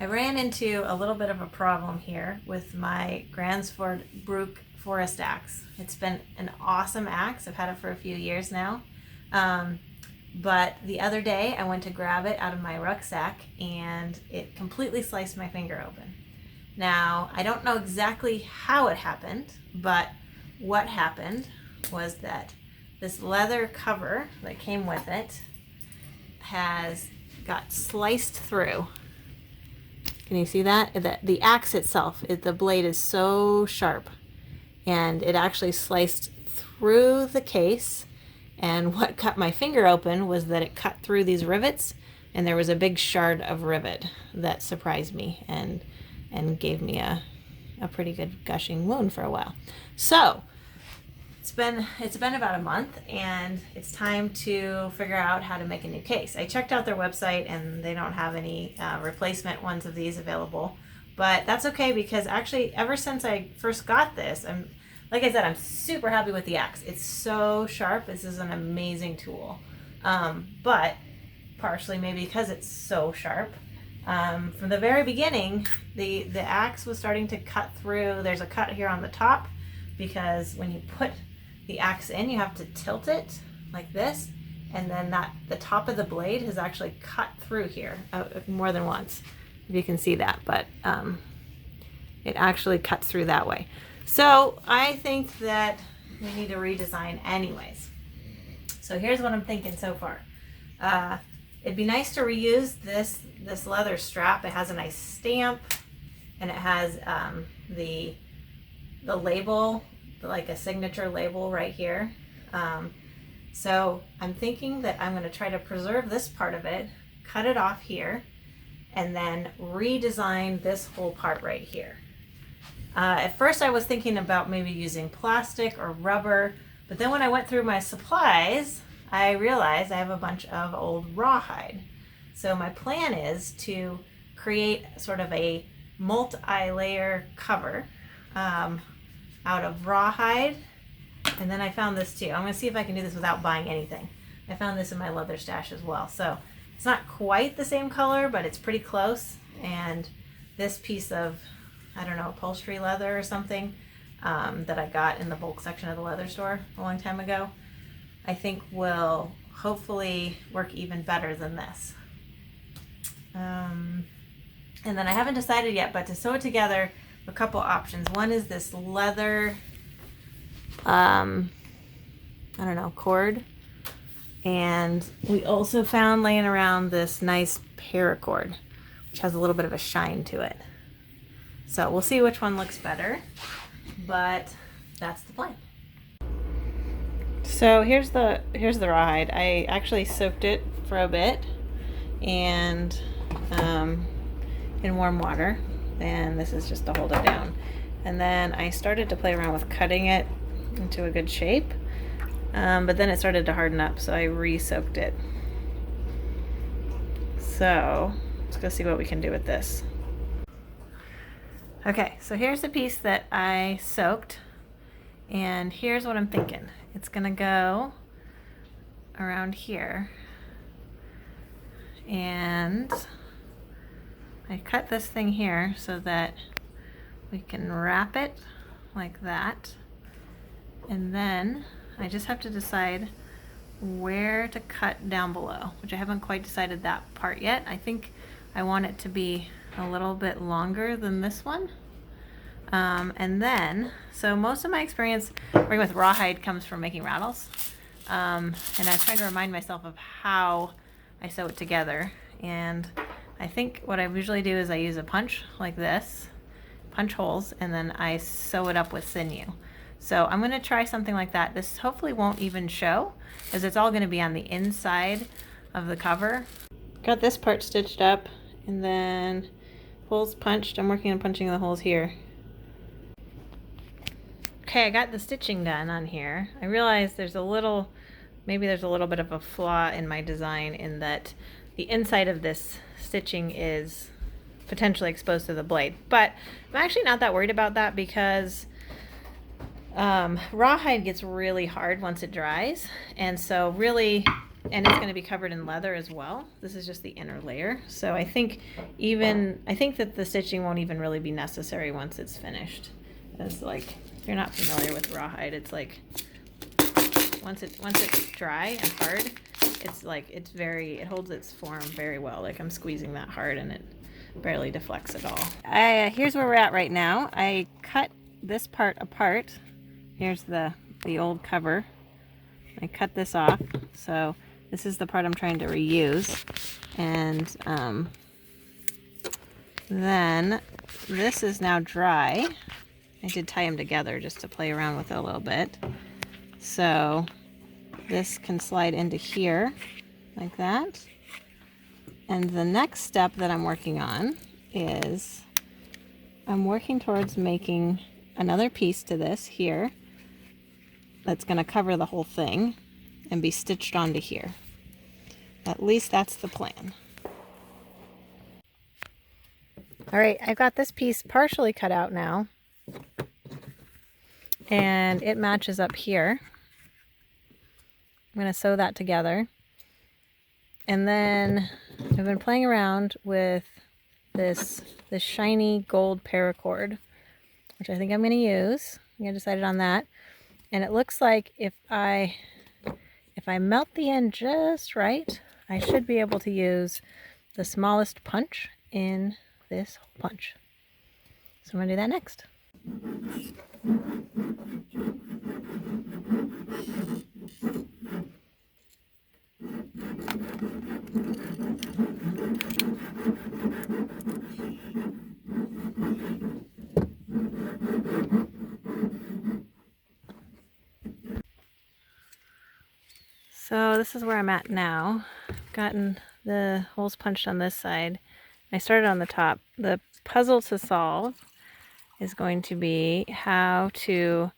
I ran into a little bit of a problem here with my Gransfors Bruk forest axe. It's been an awesome axe. I've had it for a few years now. But the other day I went to grab it out of my rucksack and it completely sliced my finger open. Now, I don't know exactly how it happened, but what happened was that this leather cover that came with it has got sliced through. Can you see that? The axe itself, the blade is so sharp, and it actually sliced through the case. And what cut my finger open was that it cut through these rivets, and there was a big shard of rivet that surprised me and gave me a pretty good gushing wound for a while. So it's been about a month, and it's time to figure out how to make a new case. I checked out their website and they don't have any replacement ones of these available, but that's okay because actually ever since I first got this, like I said, I'm super happy with the axe. It's so sharp. This is an amazing tool. But partially maybe because it's so sharp, from the very beginning, the axe was starting to cut through. There's a cut here on the top because when you put the axe in, you have to tilt it like this, and then the top of the blade has actually cut through here more than once, if you can see that, but it actually cuts through that way. So I think that we need to redesign anyways. So here's what I'm thinking so far. It'd be nice to reuse this leather strap. It has a nice stamp, and it has the label, like a signature label right here. So I'm thinking that I'm going to try to preserve this part of it, cut it off here, and then redesign this whole part right here. At first I was thinking about maybe using plastic or rubber, but then when I went through my supplies, I realized I have a bunch of old rawhide. So my plan is to create sort of a multi-layer cover out of rawhide. And then I found this too. I'm going to see if I can do this without buying anything. I found this in my leather stash as well. So it's not quite the same color, but it's pretty close. And this piece of, I don't know, upholstery leather or something that I got in the bulk section of the leather store a long time ago, I think will hopefully work even better than this. And then I haven't decided yet, but to sew it together, a couple options. One is this leather, I don't know, cord. And we also found laying around this nice paracord, which has a little bit of a shine to it. So we'll see which one looks better, but that's the plan. So here's the rawhide. I actually soaked it for a bit and in warm water, and this is just to hold it down. And then I started to play around with cutting it into a good shape, but then it started to harden up, so I re-soaked it. So let's go see what we can do with this. Okay, so here's the piece that I soaked, and here's what I'm thinking. It's gonna go around here, and I cut this thing here so that we can wrap it like that, and then I just have to decide where to cut down below, which I haven't quite decided that part yet. I think I want it to be a little bit longer than this one. And then, so most of my experience working with rawhide comes from making rattles. And I'm trying to remind myself of how I sew it together. And I think what I usually do is I use a punch like this, punch holes, and then I sew it up with sinew. So I'm gonna try something like that. This hopefully won't even show, because it's all gonna be on the inside of the cover. Got this part stitched up, and then holes punched. I'm working on punching the holes here. Okay, I got the stitching done on here. I realized maybe there's a little bit of a flaw in my design in that the inside of this stitching is potentially exposed to the blade. But I'm actually not that worried about that because rawhide gets really hard once it dries. And so really and it's going to be covered in leather as well. This is just the inner layer. So I think that the stitching won't even really be necessary once it's finished. It's like, if you're not familiar with rawhide, it's like once it's dry and hard, it's like it holds its form very well. Like I'm squeezing that hard and it barely deflects at all. Here's where we're at right now. I cut this part apart. Here's the old cover. I cut this off, so this is the part I'm trying to reuse. And then this is now dry. I did tie them together just to play around with it a little bit. So this can slide into here like that. And the next step that I'm working on is I'm working towards making another piece to this here that's going to cover the whole thing and be stitched onto here. At least that's the plan. All right, I've got this piece partially cut out now, and it matches up here. I'm going to sew that together. And then I've been playing around with this shiny gold paracord, which I think I'm going to use. I decided on that. And it looks like if I melt the end just right, I should be able to use the smallest punch in this whole punch. So I'm going to do that next. So this is where I'm at now. I've gotten the holes punched on this side. I started on the top. The puzzle to solve is going to be how to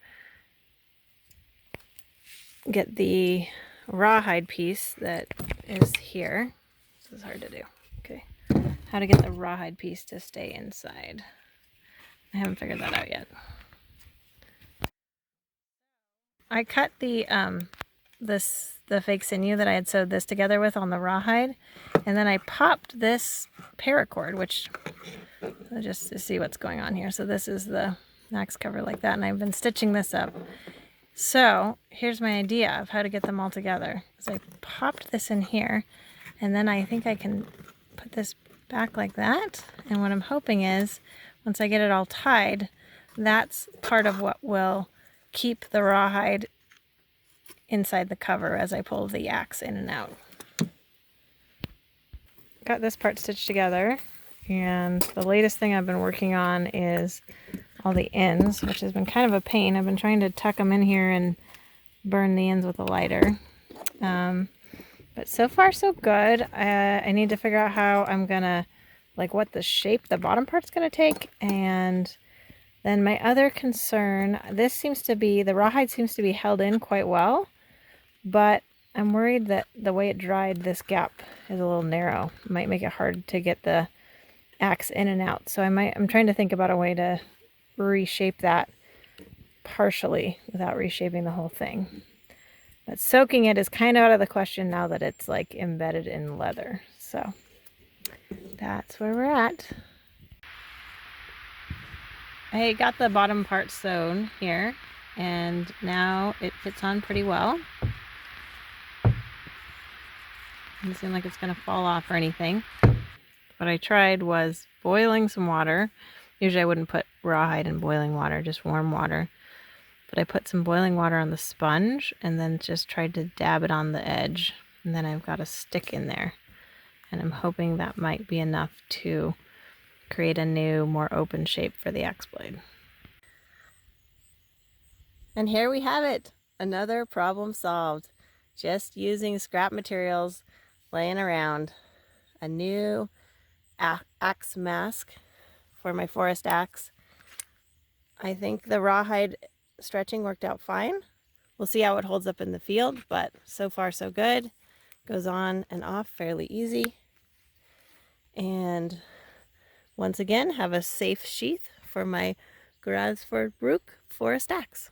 get the rawhide piece that is here. This is hard to do. Okay. How to get the rawhide piece to stay inside. I haven't figured that out yet. I cut the fake sinew that I had sewed this together with on the rawhide, and then I popped this paracord, which just to see what's going on here. So this is the max cover like that, and I've been stitching this up. So here's my idea of how to get them all together. So I popped this in here, and then I think I can put this back like that. And what I'm hoping is, once I get it all tied, that's part of what will keep the rawhide inside the cover as I pull the axe in and out. Got this part stitched together, and the latest thing I've been working on is all the ends, which has been kind of a pain. I've been trying to tuck them in here and burn the ends with a lighter. But so far so good. I need to figure out how I'm gonna, like what the shape the bottom part's gonna take. And then my other concern, the rawhide seems to be held in quite well, but I'm worried that the way it dried, this gap is a little narrow. It might make it hard to get the axe in and out. So I'm trying to think about a way to reshape that partially without reshaping the whole thing. But soaking it is kind of out of the question now that it's like embedded in leather. So that's where we're at. I got the bottom part sewn here, and now it fits on pretty well. Doesn't seem like it's going to fall off or anything. What I tried was boiling some water. Usually I wouldn't put rawhide in boiling water, just warm water. But I put some boiling water on the sponge and then just tried to dab it on the edge. And then I've got a stick in there. And I'm hoping that might be enough to create a new, more open shape for the axe blade. And here we have it. Another problem solved. Just using scrap materials laying around. A new axe mask for my forest axe. I think the rawhide stretching worked out fine. We'll see how it holds up in the field, but so far so good. Goes on and off fairly easy. And once again, have a safe sheath for my Gransfors Bruk forest axe.